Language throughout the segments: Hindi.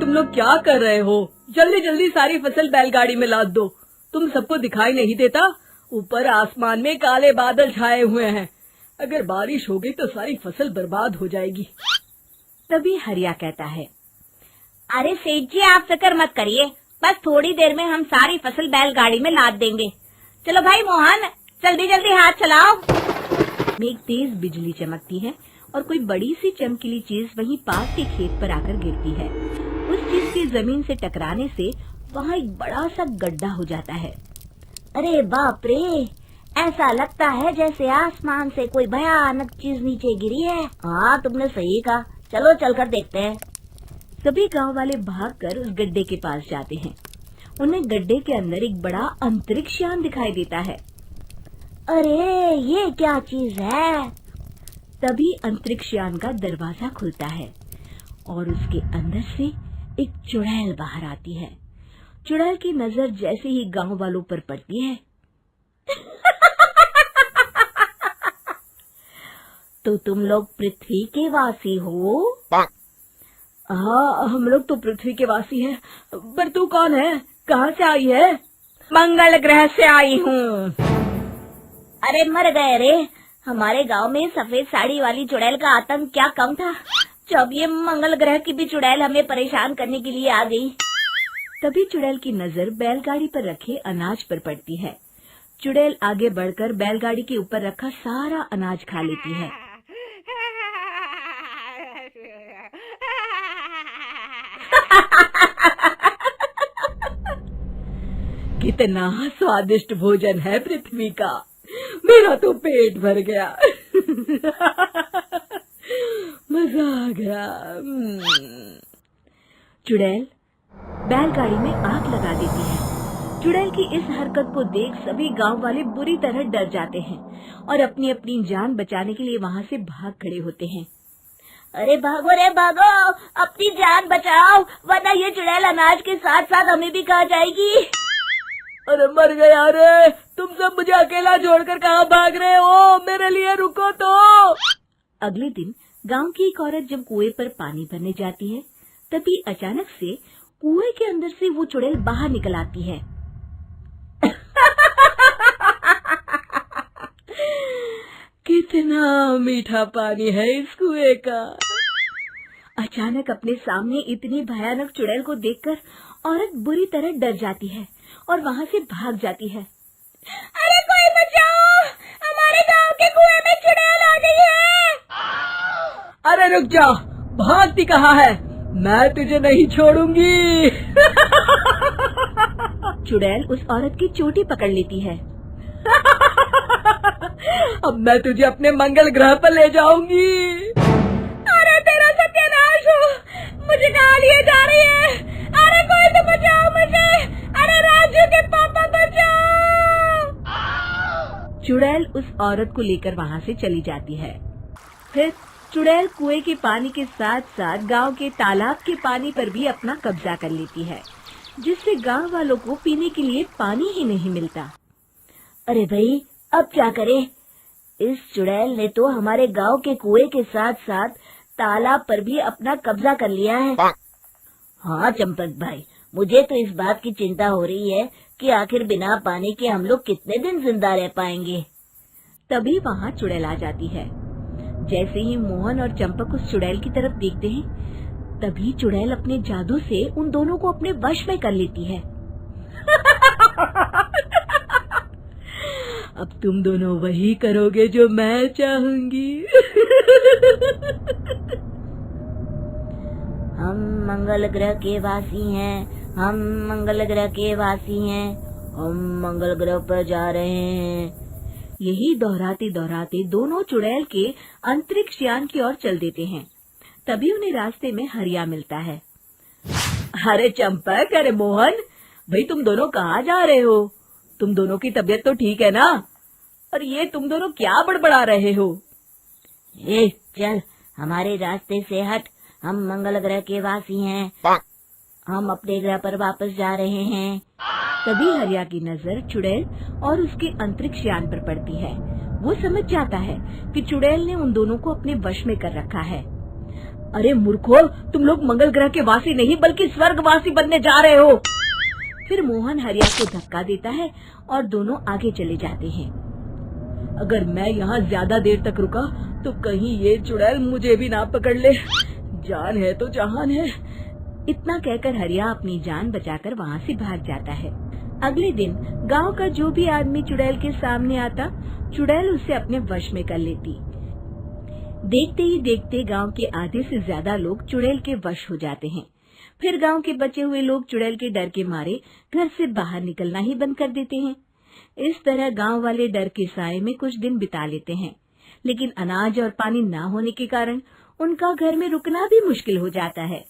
तुम लोग क्या कर रहे हो? जल्दी जल्दी सारी फसल बैलगाड़ी में लाद दो। तुम सबको दिखाई नहीं देता? ऊपर आसमान में काले बादल छाए हुए हैं। अगर बारिश हो गई तो सारी फसल बर्बाद हो जाएगी। तभी हरिया कहता है, अरे सेठ जी आप फिक्र मत करिए, बस थोड़ी देर में हम सारी फसल बैलगाड़ी में लाद देंगे। चलो भाई मोहन, जल्दी जल्दी हाथ चलाओ। में एक तेज बिजली चमकती है और कोई बड़ी सी चमकीली चीज वहीं पास के खेत पर आकर गिरती है। उस चीज के जमीन से टकराने से वहाँ एक बड़ा सा गड्ढा हो जाता है। अरे बाप रे, ऐसा लगता है जैसे आसमान से कोई भयानक चीज नीचे गिरी है। हाँ तुमने सही कहा, चलो चलकर देखते हैं। सभी गांव वाले भागकर उस गड्ढे के पास जाते हैं। उन्हें गड्ढे के अंदर एक बड़ा अंतरिक्ष यान दिखाई देता है। अरे ये क्या चीज है? तभी अंतरिक्ष यान का दरवाजा खुलता है और उसके अंदर से एक चुड़ैल बाहर आती है। चुड़ैल की नजर जैसे ही गांव वालों पर पड़ती है तो तुम लोग पृथ्वी के वासी हो? हाँ, हम लोग तो पृथ्वी के वासी हैं। पर तू कौन है? कहाँ से आई है? मंगल ग्रह से आई हूँ। अरे मर गए रे, हमारे गांव में सफेद साड़ी वाली चुड़ैल का आतंक क्या कम था, जब ये मंगल ग्रह की भी चुड़ैल हमें परेशान करने के लिए आ गई। तभी चुड़ैल की नजर बैलगाड़ी पर रखे अनाज पर पड़ती है। चुड़ैल आगे बढ़कर बैलगाड़ी के ऊपर रखा सारा अनाज खा लेती है। कितना स्वादिष्ट भोजन है पृथ्वी का, मेरा तो पेट भर गया। मजा आ गया। चुड़ैल बैलगाड़ी में आग लगा देती है। चुड़ैल की इस हरकत को देख सभी गांव वाले बुरी तरह डर जाते हैं और अपनी अपनी जान बचाने के लिए वहां से भाग खड़े होते हैं। अरे भागो रे भागो, अपनी जान बचाओ, वरना ये चुड़ैल अनाज के साथ साथ हमें भी खा जाएगी। अरे मर गया रे, तुम सब मुझे अकेला छोड़कर कहाँ भाग रहे हो? मेरे लिए रुको तो। अगले दिन गांव की एक औरत जब कुएं पर पानी भरने जाती है, तभी अचानक से कुएं के अंदर से वो चुड़ैल बाहर निकल आती है। कितना मीठा पानी है इस कुएं का। अचानक अपने सामने इतनी भयानक चुड़ैल को देखकर औरत बुरी तरह डर जाती है और वहाँ से भाग जाती है। अरे कोई बचाओ, हमारे गांव के कुएं में चुड़ैल आ गई है। अरे रुक जा, भागती कहाँ है? मैं तुझे नहीं छोड़ूंगी। चुड़ैल उस औरत की चोटी पकड़ लेती है। अब मैं तुझे अपने मंगल ग्रह पर ले जाऊंगी। अरे तेरा सत्यानाश हो, मुझे कहाँ लिए जा रही है? अरे कोई तो बचाओ मुझे, अरे राजू के पापा बचाओ। चुड़ैल उस औरत को लेकर वहाँ से चली जाती है। फिर चुड़ैल कुएं के पानी के साथ साथ गांव के तालाब के पानी पर भी अपना कब्जा कर लेती है, जिससे गांव वालों को पीने के लिए पानी ही नहीं मिलता। अरे भाई, अब क्या करें? इस चुड़ैल ने तो हमारे गांव के कुएं के साथ साथ तालाब पर भी अपना कब्जा कर लिया है। हाँ चंपक भाई, मुझे तो इस बात की चिंता हो रही है कि आखिर बिना पानी के हम लोग कितने दिन जिंदा रह पाएंगे। तभी वहाँ चुड़ैल आ जाती है। जैसे ही मोहन और चंपक उस चुड़ैल की तरफ देखते हैं, तभी चुड़ैल अपने जादू से उन दोनों को अपने वश में कर लेती है। अब तुम दोनों वही करोगे जो मैं चाहूंगी। हम मंगल ग्रह के वासी हैं, हम मंगल ग्रह के वासी हैं, हम मंगल ग्रह पर जा रहे हैं। यही दोहराते दोहराते दोनों चुड़ैल के अंतरिक्ष यान की ओर चल देते हैं। तभी उन्हें रास्ते में हरिया मिलता है। अरे चंपक, अरे मोहन, भाई तुम दोनों कहाँ जा रहे हो? तुम दोनों की तबीयत तो ठीक है ना? और ये तुम दोनों क्या बड़बड़ा रहे हो? चल हमारे रास्ते से हट, हम मंगल ग्रह के वासी हैं, हम अपने ग्रह पर वापस जा रहे हैं। तभी हरिया की नजर चुड़ैल और उसके अंतरिक्ष यान पर पड़ती है। वो समझ जाता है कि चुड़ैल ने उन दोनों को अपने वश में कर रखा है। अरे मूर्खों, तुम लोग मंगल ग्रह के वासी नहीं बल्कि स्वर्गवासी बनने जा रहे हो। फिर मोहन हरिया को धक्का देता है और दोनों आगे चले जाते हैं। अगर मैं यहाँ ज्यादा देर तक रुका तो कहीं ये चुड़ैल मुझे भी ना पकड़ ले। जान है तो जहान है। इतना कहकर हरिया अपनी जान बचाकर वहाँ से भाग जाता है। अगले दिन गांव का जो भी आदमी चुड़ैल के सामने आता, चुड़ैल उसे अपने वश में कर लेती। देखते ही देखते गांव के आधे से ज्यादा लोग चुड़ैल के वश हो जाते हैं। फिर गांव के बचे हुए लोग चुड़ैल के डर के मारे घर से बाहर निकलना ही बंद कर देते हैं। इस तरह गांव वाले डर के साए में कुछ दिन बिता लेते हैं, लेकिन अनाज और पानी न होने के कारण उनका घर में रुकना भी मुश्किल हो जाता है।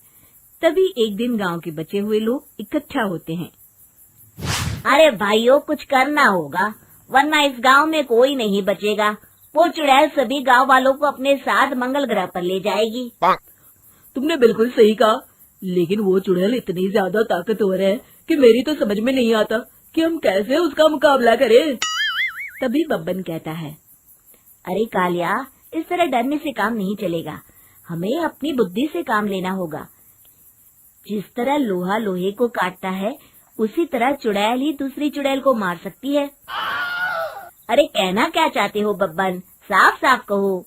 तभी एक दिन गांव के बचे हुए लोग इकट्ठा होते हैं। अरे भाइयों, कुछ करना होगा वरना इस गांव में कोई नहीं बचेगा। वो चुड़ैल सभी गांव वालों को अपने साथ मंगल ग्रह पर ले जाएगी। तुमने बिल्कुल सही कहा, लेकिन वो चुड़ैल इतनी ज्यादा ताकतवर है कि मेरी तो समझ में नहीं आता कि हम कैसे उसका मुकाबला करें। तभी बब्बन कहता है, अरे कालिया, इस तरह डरने से काम नहीं चलेगा। हमें अपनी बुद्धि से काम लेना होगा। जिस तरह लोहा लोहे को काटता है, उसी तरह चुड़ैल ही दूसरी चुड़ैल को मार सकती है। अरे कहना क्या चाहते हो बब्बन, साफ साफ कहो।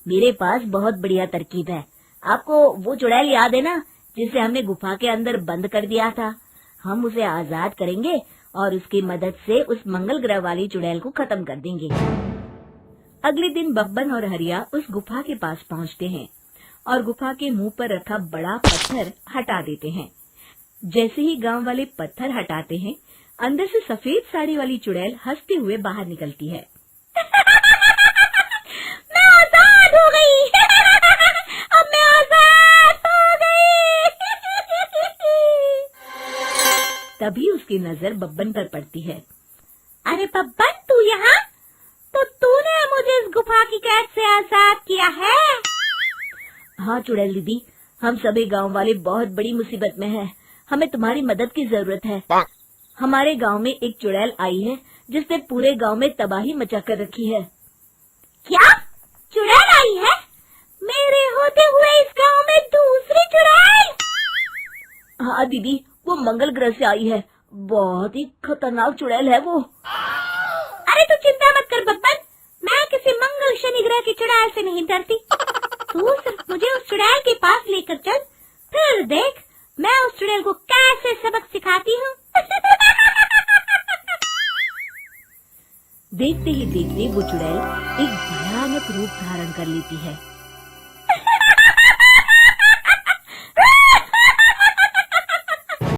मेरे पास बहुत बढ़िया तरकीब है। आपको वो चुड़ैल याद है ना, जिसे हमने गुफा के अंदर बंद कर दिया था? हम उसे आजाद करेंगे और उसकी मदद से उस मंगल ग्रह वाली चुड़ैल को खत्म कर देंगे। अगले दिन बब्बन और हरिया उस गुफा के पास पहुंचते हैं और गुफा के मुंह पर रखा बड़ा पत्थर हटा देते हैं। जैसे ही गांव वाले पत्थर हटाते हैं, अंदर से सफेद साड़ी वाली चुड़ैल हंसते हुए बाहर निकलती है। मैं आजाद हो गई। अब मैं आजाद हो गई। तभी उसकी नजर बब्बन पर पड़ती है। अरे बब्बन, तू यहाँ? तो तूने मुझे इस गुफा की कैद से आजाद किया है? हाँ चुड़ैल दीदी, हम सभी गांव वाले बहुत बड़ी मुसीबत में हैं। हमें तुम्हारी मदद की जरूरत है। हमारे गांव में एक चुड़ैल आई है जिसने पूरे गांव में तबाही मचा कर रखी है। क्या? चुड़ैल आई है? मेरे होते हुए इस गांव में दूसरी चुड़ैल? हाँ दीदी, वो मंगल ग्रह से आई है। बहुत ही खतरनाक चुड़ैल है वो। अरे तू चिंता मत कर बब्बन, मैं किसी मंगल शनि ग्रह की चुड़ैल से नहीं डरती। तू सिर्फ मुझे उस चुड़ैल के पास लेकर चल, फिर देख मैं उस चुड़ैल को कैसे सबक सिखाती हूँ। देखते ही देखते वो चुड़ैल एक भयानक रूप धारण कर लेती है।